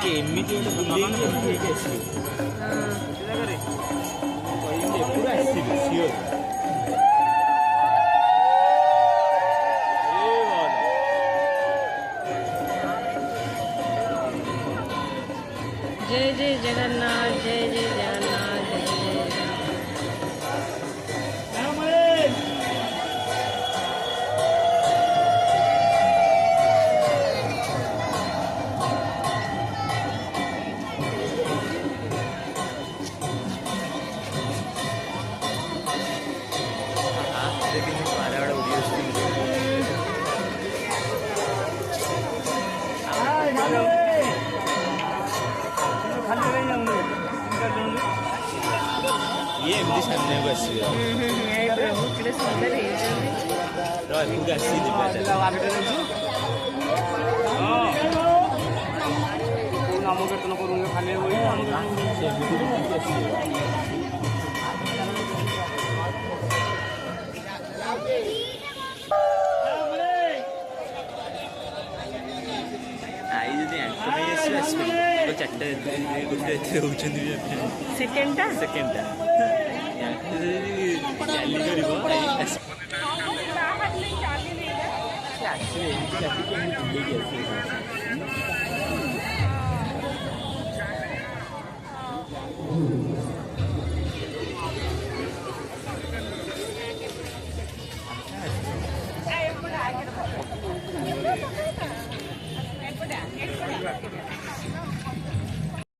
ଏମିତି ଗୋଟେ ବୁଲେଇକି ନେଇକି ଆସିବେ ଏପଟୁ ଆସିବେ ସିଓର। जय जय जगन्नाथ, जय जय जगन्नाथ, जय जय जगन्नाथ। ये एमती सामने को आसिबे प्रभु केते सुंदर है एपटू आसी जिबा नाम कीर्तन करूंगे खाली आई जदि आंको नहीं आसी आसबे तो चारटा गोटे होउछन्ती सेकेंडटा सेकेंडटा चाली करिवो आसी आसी